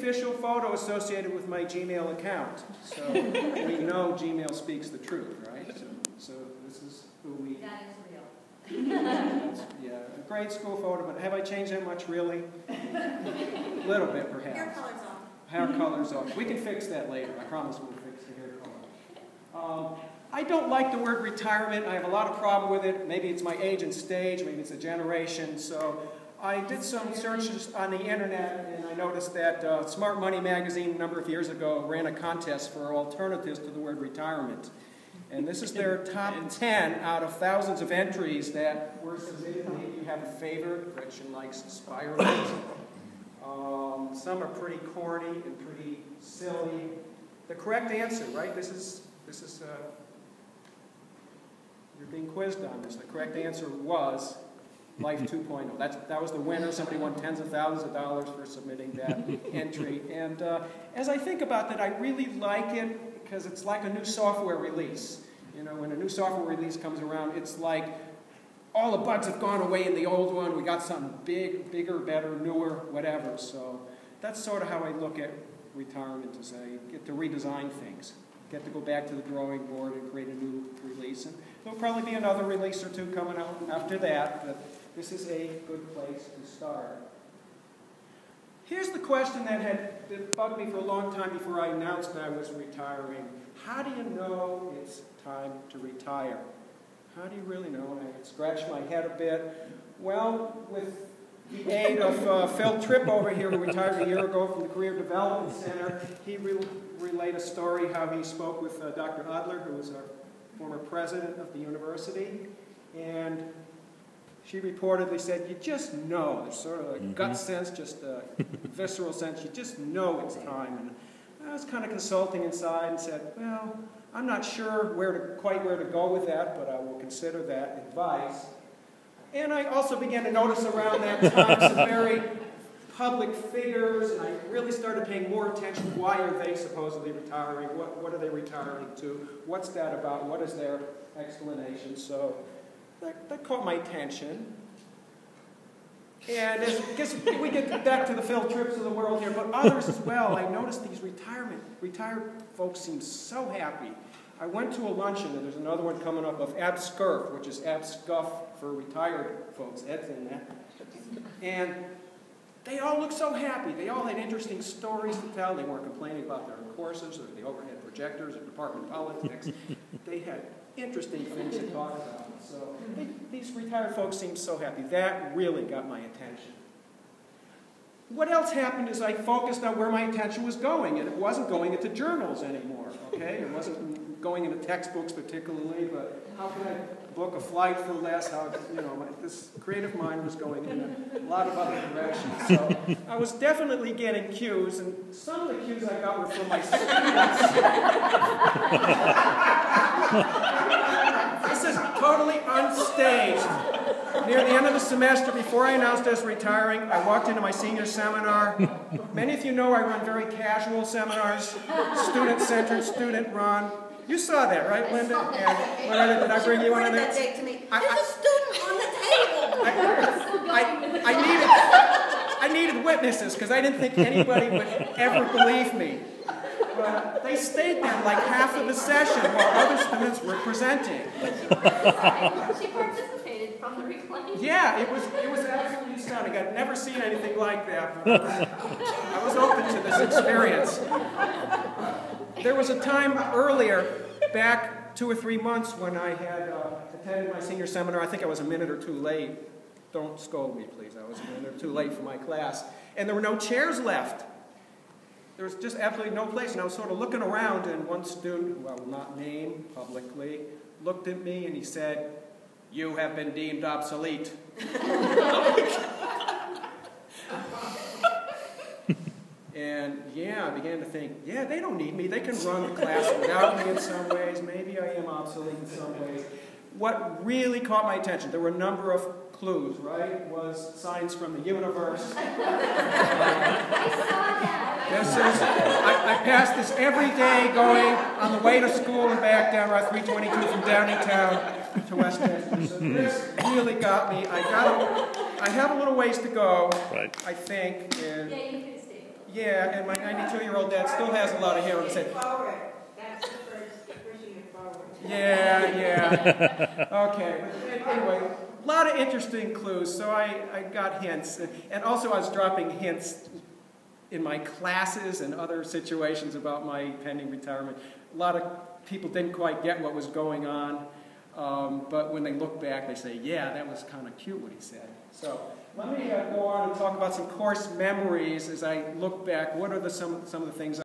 official photo associated with my Gmail account. So we know Gmail speaks the truth, right? So this is who we... That is real. Yeah, a grade school photo, but have I changed that much, really? A little bit, perhaps. Hair color's off. Hair color's off. We can fix that later. I promise we'll fix the hair color. I don't like the word retirement. I have a lot of problem with it. Maybe it's my age and stage. Maybe it's a generation. So I did some searches on the internet, and I noticed that Smart Money magazine a number of years ago ran a contest for alternatives to the word retirement. And this is their top 10 out of thousands of entries that were submitted. Maybe you have a favorite. Gretchen likes Spirals. Some are pretty corny and pretty silly. The correct answer, right? This is you're being quizzed on this. The correct answer was Life 2.0. That was the winner. Somebody won tens of thousands of dollars for submitting that entry. And as I think about that, I really like it because it's like a new software release. You know, when a new software release comes around, it's like all the bugs have gone away in the old one. We got something bigger, better, newer, whatever. So that's sort of how I look at retirement, as I get to redesign things. Get to go back to the drawing board and create a new release. And there'll probably be another release or two coming out after that, but this is a good place to start. Here's the question that bugged me for a long time before I announced that I was retiring. How do you know it's time to retire? How do you really know? And I scratched my head a bit. Well, with the aid of Phil Tripp over here, who retired a year ago from the Career Development Center, he relayed a story how he spoke with Dr. Adler, who was our former president of the university, and she reportedly said, you just know, there's sort of a gut sense, just a visceral sense, you just know it's time. And I was kind of consulting inside and said, well, I'm not sure quite where to go with that, but I will consider that advice. And I also began to notice around that time some very public figures, and I really started paying more attention. Why are they supposedly retiring? What are they retiring to? What's that about? What is their explanation? So that caught my attention. And I guess we get back to the Phil Tripps of the world here, but others as well. I noticed these retired folks seem so happy. I went to a luncheon, and there's another one coming up, of ABSCURF, which is ABSCUF for retired folks. Ed's in that. And they all looked so happy. They all had interesting stories to tell. They weren't complaining about their courses or the overhead projectors or department politics. They had interesting things to talk about. So these retired folks seemed so happy. That really got my attention. What else happened is I focused on where my attention was going, and it wasn't going into journals anymore, okay? It wasn't going into textbooks particularly, but how can I book a flight for less? How, you know, this creative mind was going in a lot of other directions. So I was definitely getting cues, and some of the cues I got were from my students. This is totally unstaged. Near the end of the semester, before I announced I was retiring, I walked into my senior seminar. Many of you know I run very casual seminars, student-centered, student-run. You saw that, right, Linda? And Loretta, did I bring you one of those? There's a student on the table. I needed witnesses because I didn't think anybody would ever believe me. But they stayed there like half of the session while other students were presenting. She participated from the recording. Yeah, it was absolutely stunning. I'd never seen anything like that. But I was open to this experience. There was a time earlier, back 2 or 3 months, when I had attended my senior seminar. I think I was a minute or two late. Don't scold me, please. I was a minute or two late for my class. And there were no chairs left. There was just absolutely no place. And I was sort of looking around, and one student, who I will not name publicly, looked at me and he said, "You have been deemed obsolete." And yeah, I began to think, yeah, they don't need me. They can run the class without me in some ways. Maybe I am obsolete in some ways. What really caught my attention, there were a number of clues, right? Was signs from the universe. I saw that. I pass this every day going on the way to school and back down Route 322 from Downingtown to Westchester. So this really got me. I have a little ways to go, right. I think. And yeah, you could stay. Yeah, and my 92-year-old dad still has a lot of hair on his head. Forward. That's the first, pushing it forward. Yeah. Okay. But anyway, a lot of interesting clues. So I got hints. And also I was dropping hints in my classes and other situations about my pending retirement. A lot of people didn't quite get what was going on. But when they look back, they say, yeah, that was kind of cute what he said. So let me go on and talk about some course memories as I look back. What are some of the things